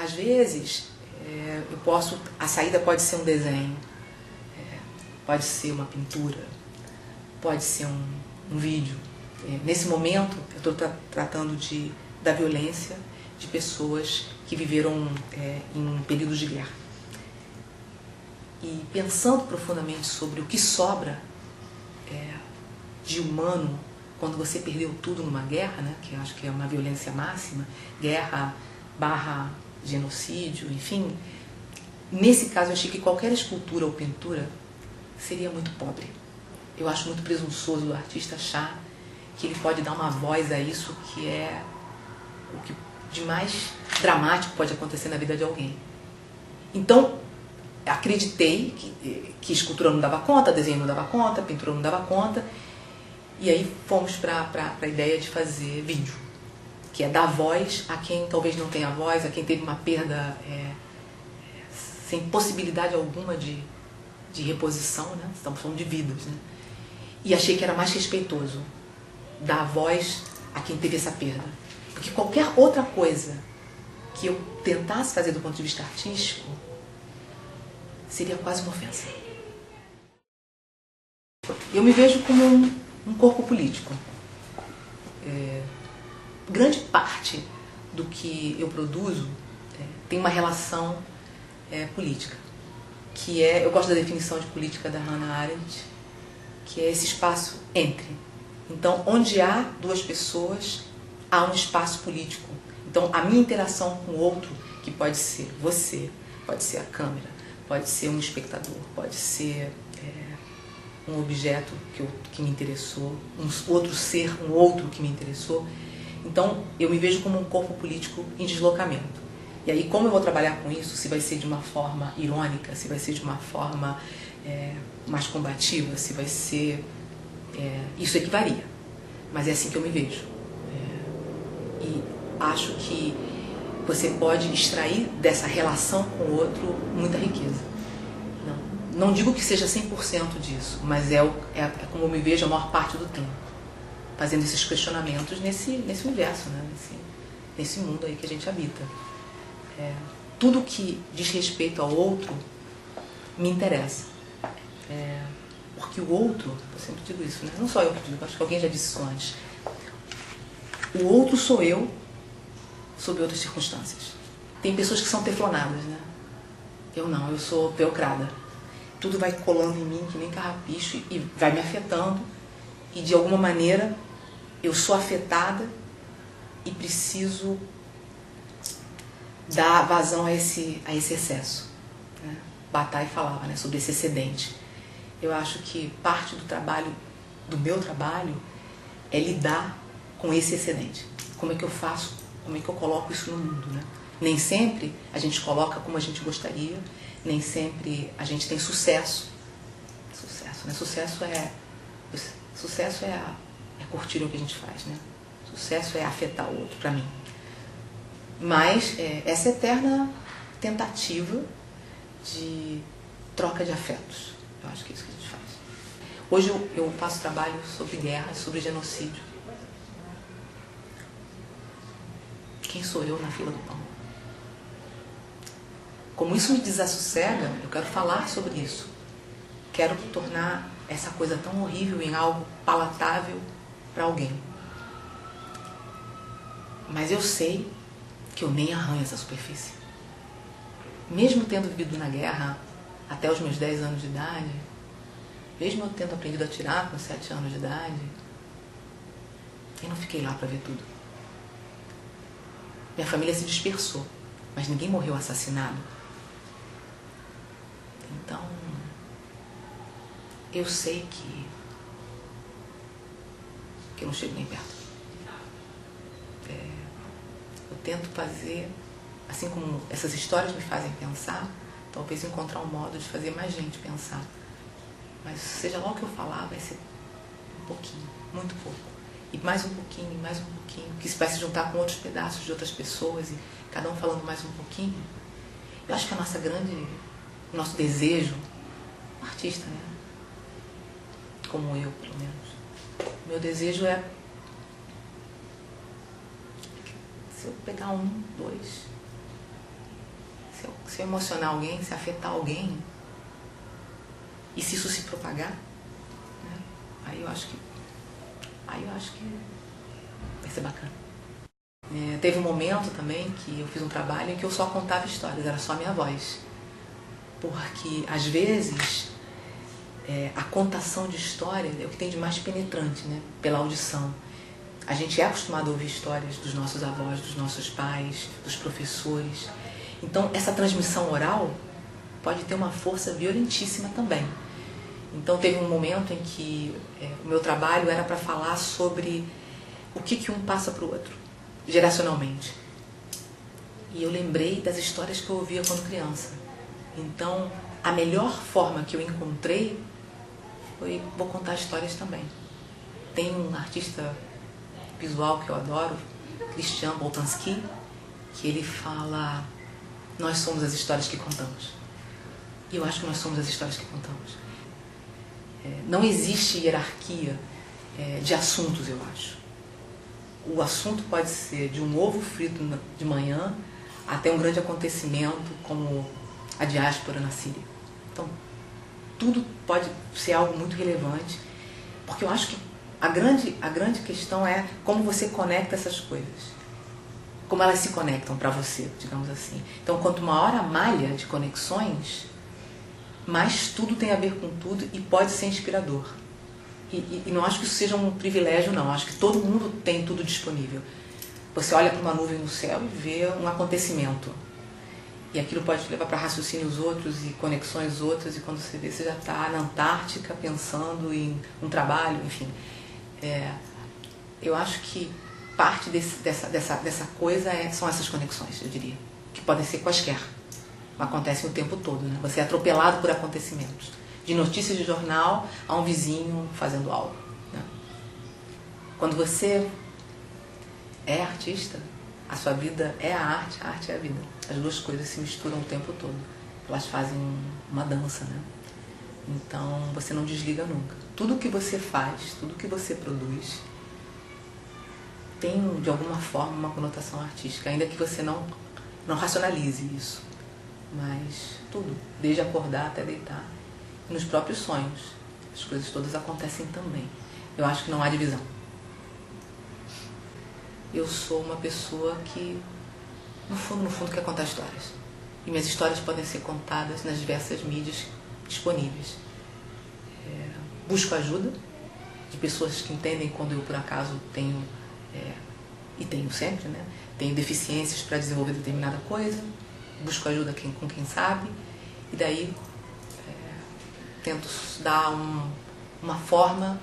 às vezes, a saída pode ser um desenho, pode ser uma pintura, pode ser um vídeo. Nesse momento, eu estou tratando da violência de pessoas que viveram em períodos de guerra. E pensando profundamente sobre o que sobra de humano quando você perdeu tudo numa guerra, né, que eu acho que é uma violência máxima, guerra / genocídio, enfim. Nesse caso, eu achei que qualquer escultura ou pintura seria muito pobre. Eu acho muito presunçoso do artista achar que ele pode dar uma voz a isso, que é o que de mais dramático pode acontecer na vida de alguém. Então, acreditei que escultura não dava conta, desenho não dava conta, pintura não dava conta, e aí fomos para a ideia de fazer vídeo, que é dar voz a quem talvez não tenha voz, a quem teve uma perda sem possibilidade alguma de reposição, né? Estamos falando de vidas, né? E achei que era mais respeitoso dar voz a quem teve essa perda. Porque qualquer outra coisa que eu tentasse fazer do ponto de vista artístico seria quase uma ofensa. Eu me vejo como um corpo político. Grande parte do que eu produzo tem uma relação política, que eu gosto da definição de política da Hannah Arendt, que é esse espaço entre. Então, onde há duas pessoas, há um espaço político. Então, a minha interação com o outro, que pode ser você, pode ser a câmera, pode ser um espectador, pode ser um objeto que me interessou, um outro ser, um outro que me interessou. Então, eu me vejo como um corpo político em deslocamento. E aí, como eu vou trabalhar com isso, se vai ser de uma forma irônica, se vai ser de uma forma mais combativa, se vai ser... isso é que varia. Mas é assim que eu me vejo. E acho que você pode extrair dessa relação com o outro muita riqueza. Não digo que seja 100% disso, mas é como eu me vejo a maior parte do tempo, fazendo esses questionamentos nesse universo, né? nesse mundo aí que a gente habita. Tudo que diz respeito ao outro me interessa. Porque o outro, eu sempre digo isso, né? Não só eu que digo, acho que alguém já disse isso antes. O outro sou eu sob outras circunstâncias. Tem pessoas que são teflonadas, né? Eu não, eu sou velcrada. Tudo vai colando em mim que nem carrapicho e vai me afetando. E de alguma maneira eu sou afetada e preciso dar vazão a esse excesso. Né? Bataille falava, né, sobre esse excedente. Eu acho que parte do meu trabalho, é lidar com esse excedente. Como é que eu faço, como é que eu coloco isso no mundo, né? Nem sempre a gente coloca como a gente gostaria, nem sempre a gente tem sucesso. Né? Sucesso é curtir o que a gente faz, né? Sucesso é afetar o outro, para mim. Mas essa eterna tentativa de troca de afetos. Eu acho que é isso que a gente faz. Hoje eu faço trabalho sobre guerra, sobre genocídio. Quem sou eu na fila do pão? Como isso me desassossega, eu quero falar sobre isso. Quero tornar essa coisa tão horrível em algo palatável para alguém. Mas eu sei que eu nem arranho essa superfície. Mesmo tendo vivido na guerra até os meus 10 anos de idade, mesmo eu tendo aprendido a atirar com 7 anos de idade, eu não fiquei lá para ver tudo. Minha família se dispersou, mas ninguém morreu assassinado. Então, eu sei que eu não chego nem perto. Eu tento fazer, assim como essas histórias me fazem pensar, talvez encontrar um modo de fazer mais gente pensar. Mas seja lá o que eu falar, vai ser um pouquinho, muito pouco. E mais um pouquinho, que vai se juntar com outros pedaços de outras pessoas, e cada um falando mais um pouquinho. Eu acho que o nosso desejo, um artista, né? Como eu, pelo menos. Meu desejo é, se eu pegar 1, 2, Se eu emocionar alguém, se afetar alguém, e se isso se propagar, né? Aí eu acho que vai ser bacana. Teve um momento também que eu fiz um trabalho em que eu só contava histórias, era só a minha voz. Porque, às vezes, a contação de história é o que tem de mais penetrante, né? Pela audição. A gente é acostumado a ouvir histórias dos nossos avós, dos nossos pais, dos professores. Então, essa transmissão oral pode ter uma força violentíssima também. Então, teve um momento em que o meu trabalho era para falar sobre o que um passa para o outro, geracionalmente. E eu lembrei das histórias que eu ouvia quando criança. Então, a melhor forma que eu encontrei foi: vou contar histórias também. Tem um artista visual que eu adoro, Christian Boltanski, que ele fala: nós somos as histórias que contamos. E eu acho que nós somos as histórias que contamos. Não existe hierarquia de assuntos, eu acho. O assunto pode ser de um ovo frito de manhã até um grande acontecimento como a diáspora na Síria. Então, tudo pode ser algo muito relevante, porque eu acho que a grande questão é como você conecta essas coisas, como elas se conectam para você, digamos assim. Então, quanto maior a malha de conexões, mais tudo tem a ver com tudo e pode ser inspirador. E não acho que isso seja um privilégio, não. Acho que todo mundo tem tudo disponível. Você olha para uma nuvem no céu e vê um acontecimento. E aquilo pode te levar para raciocínios outros e conexões outras, e quando você vê, você já está na Antártica pensando em um trabalho, enfim. Eu acho que parte dessa coisa são essas conexões, eu diria, que podem ser quaisquer. Acontecem o tempo todo, né? Você é atropelado por acontecimentos. De notícias de jornal a um vizinho fazendo algo, né? Quando você é artista, a sua vida é a arte é a vida. As duas coisas se misturam o tempo todo. Elas fazem uma dança, né? Então você não desliga nunca. Tudo que você faz, tudo que você produz tem de alguma forma uma conotação artística, ainda que você não racionalize isso. Mas tudo, desde acordar até deitar. E nos próprios sonhos, as coisas todas acontecem também. Eu acho que não há divisão. Eu sou uma pessoa que, no fundo, quer contar histórias. E minhas histórias podem ser contadas nas diversas mídias disponíveis. Busco ajuda de pessoas que entendem quando eu, por acaso, tenho, e tenho sempre, né? Tenho deficiências para desenvolver determinada coisa. Busco ajuda com quem sabe. E daí tento dar uma forma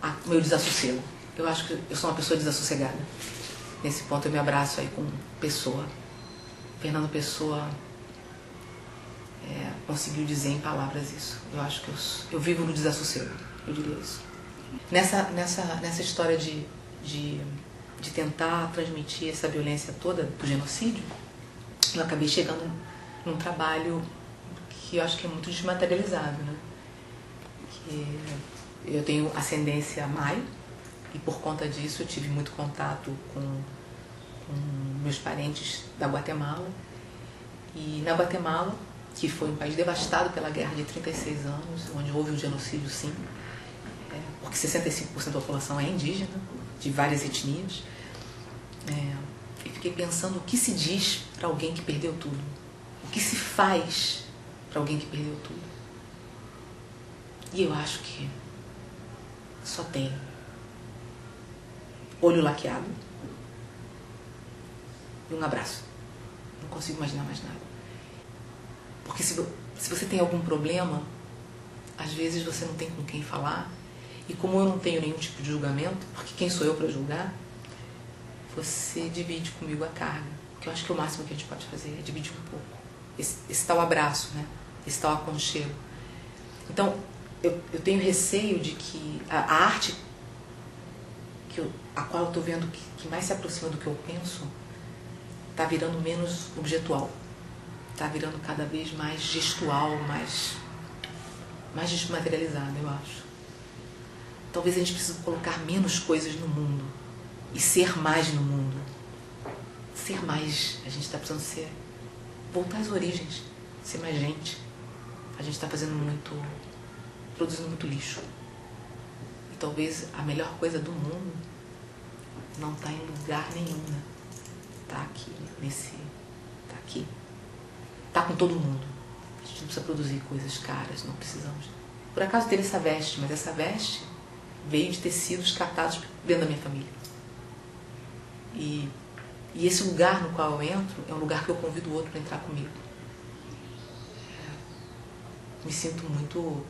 ao meu desassossego. Eu acho que eu sou uma pessoa desassossegada. Nesse ponto eu me abraço aí com Pessoa. Fernando Pessoa conseguiu dizer em palavras isso. Eu acho que eu vivo no desassossego, eu diria isso. Nessa história de tentar transmitir essa violência toda do genocídio, eu acabei chegando num trabalho que eu acho que é muito desmaterializado, né? Que eu tenho ascendência Mai, e por conta disso eu tive muito contato com meus parentes da Guatemala. E na Guatemala, que foi um país devastado pela guerra de 36 anos, onde houve um genocídio, sim, porque 65% da população é indígena, de várias etnias, e fiquei pensando o que se diz para alguém que perdeu tudo, o que se faz para alguém que perdeu tudo. E eu acho que só tem olho laqueado e um abraço. Não consigo imaginar mais nada. Porque se você tem algum problema, às vezes você não tem com quem falar, e como eu não tenho nenhum tipo de julgamento, porque quem sou eu para julgar, você divide comigo a carga. Porque eu acho que o máximo que a gente pode fazer é dividir um pouco. Esse tal abraço, né? Esse tal aconchego. Então, eu tenho receio de que a arte a qual eu estou vendo que mais se aproxima do que eu penso está virando menos objetual. Está virando cada vez mais gestual, mais desmaterializado, eu acho. Talvez a gente precise colocar menos coisas no mundo e ser mais no mundo. Ser mais, a gente está precisando ser voltar às origens, ser mais gente. A gente está produzindo muito lixo. E talvez a melhor coisa do mundo não está em lugar nenhum, né? Tá aqui, tá aqui. Tá com todo mundo. A gente não precisa produzir coisas caras, não precisamos. Por acaso teve essa veste, mas essa veste veio de tecidos catados dentro da minha família. E esse lugar no qual eu entro é um lugar que eu convido o outro para entrar comigo. Me sinto muito...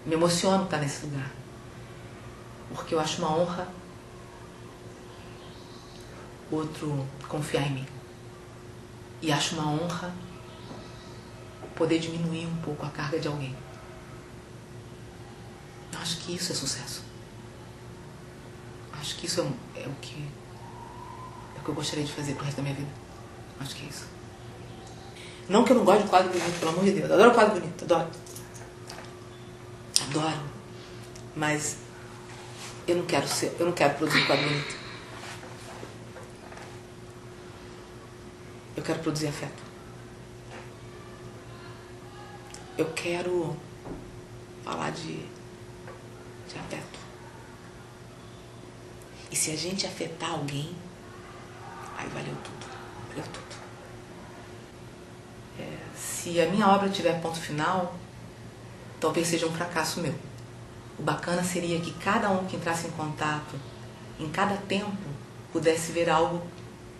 Me emociono estar nesse lugar. Porque eu acho uma honra o outro confiar em mim. E acho uma honra poder diminuir um pouco a carga de alguém. Eu acho que isso é sucesso. Acho que isso é o que eu gostaria de fazer pro resto da minha vida. Acho que é isso. Não que eu não goste de quadro bonito, pelo amor de Deus. Adoro quadro bonito, adoro. Adoro. Mas eu não quero produzir quadro bonito. Eu quero produzir afeto. Eu quero falar de afeto. E se a gente afetar alguém, aí valeu tudo. Valeu tudo. Se a minha obra tiver ponto final, talvez seja um fracasso meu. O bacana seria que cada um que entrasse em contato, em cada tempo, pudesse ver algo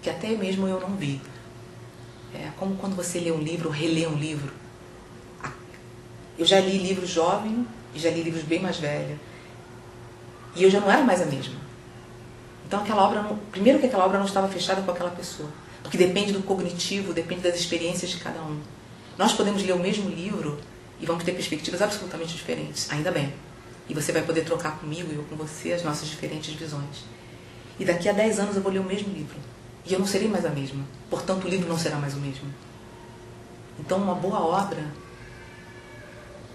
que até mesmo eu não vi. É como quando você lê um livro, ou relê um livro. Eu já li livros jovem e já li livros bem mais velhos. E eu já não era mais a mesma. Então aquela obra primeiro que aquela obra não estava fechada com aquela pessoa. Porque depende do cognitivo, depende das experiências de cada um. Nós podemos ler o mesmo livro e vamos ter perspectivas absolutamente diferentes. Ainda bem. E você vai poder trocar comigo e eu com você as nossas diferentes visões. E daqui a 10 anos eu vou ler o mesmo livro. E eu não serei mais a mesma. Portanto, o livro não será mais o mesmo. Então, uma boa obra,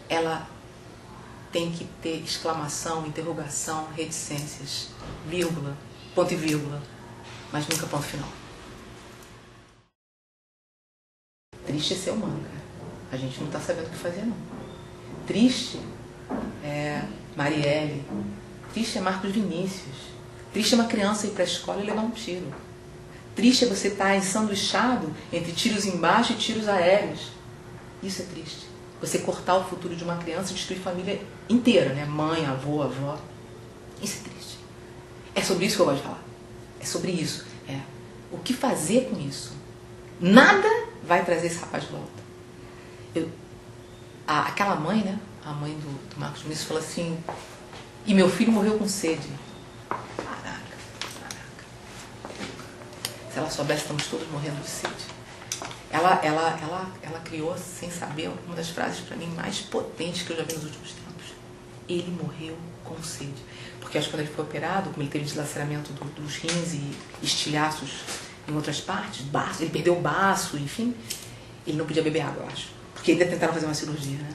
ela tem que ter exclamação, interrogação, reticências, vírgula, ponto e vírgula, mas nunca ponto final. Triste é ser humano, cara. A gente não está sabendo o que fazer, não. Triste é Marielle. Triste é Marcos Vinícius. Triste é uma criança ir para a escola e levar um tiro. Triste é você estar ensanduichado entre tiros embaixo e tiros aéreos. Isso é triste. Você cortar o futuro de uma criança e destruir a família inteira, né? Mãe, avô, avó. Isso é triste. É sobre isso que eu gosto de falar. É sobre isso. O que fazer com isso? Nada vai trazer esse rapaz de volta. Aquela mãe, né? A mãe do Marcos Vinícius falou assim: e meu filho morreu com sede. Caraca. Se ela soubesse, estamos todos morrendo de sede. Ela criou, sem saber, uma das frases para mim mais potentes que eu já vi nos últimos tempos. Ele morreu com sede. Porque acho que quando ele foi operado, como ele teve deslaceramento dos rins e estilhaços em outras partes, ele perdeu o baço, enfim, ele não podia beber água, eu acho. Porque ainda tentaram fazer uma cirurgia, né?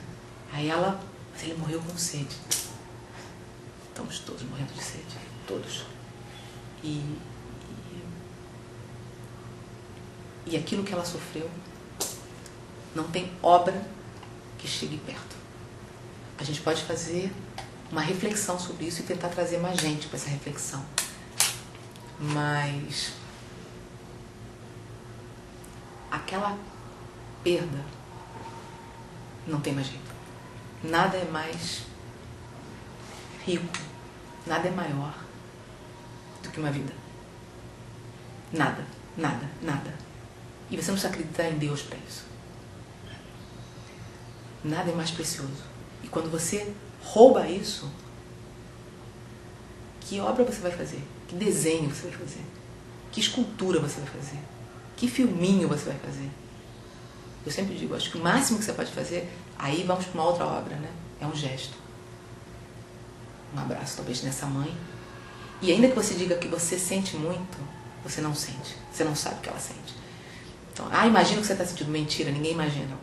Aí mas ele morreu com sede. Estamos todos morrendo de sede. Todos. E aquilo que ela sofreu não tem obra que chegue perto. A gente pode fazer uma reflexão sobre isso e tentar trazer mais gente para essa reflexão. Mas aquela perda não tem mais jeito. Nada é mais rico, nada é maior do que uma vida. Nada, nada, nada. E você não precisa acreditar em Deus para isso. Nada é mais precioso. E quando você rouba isso, que obra você vai fazer? Que desenho você vai fazer? Que escultura você vai fazer? Que filminho você vai fazer? Eu sempre digo, acho que o máximo que você pode fazer, aí vamos para uma outra obra, né? É um gesto. Um abraço, talvez, nessa mãe. E ainda que você diga que você sente muito, você não sente. Você não sabe o que ela sente. Então, imagina o que você está sentindo. Mentira, ninguém imagina.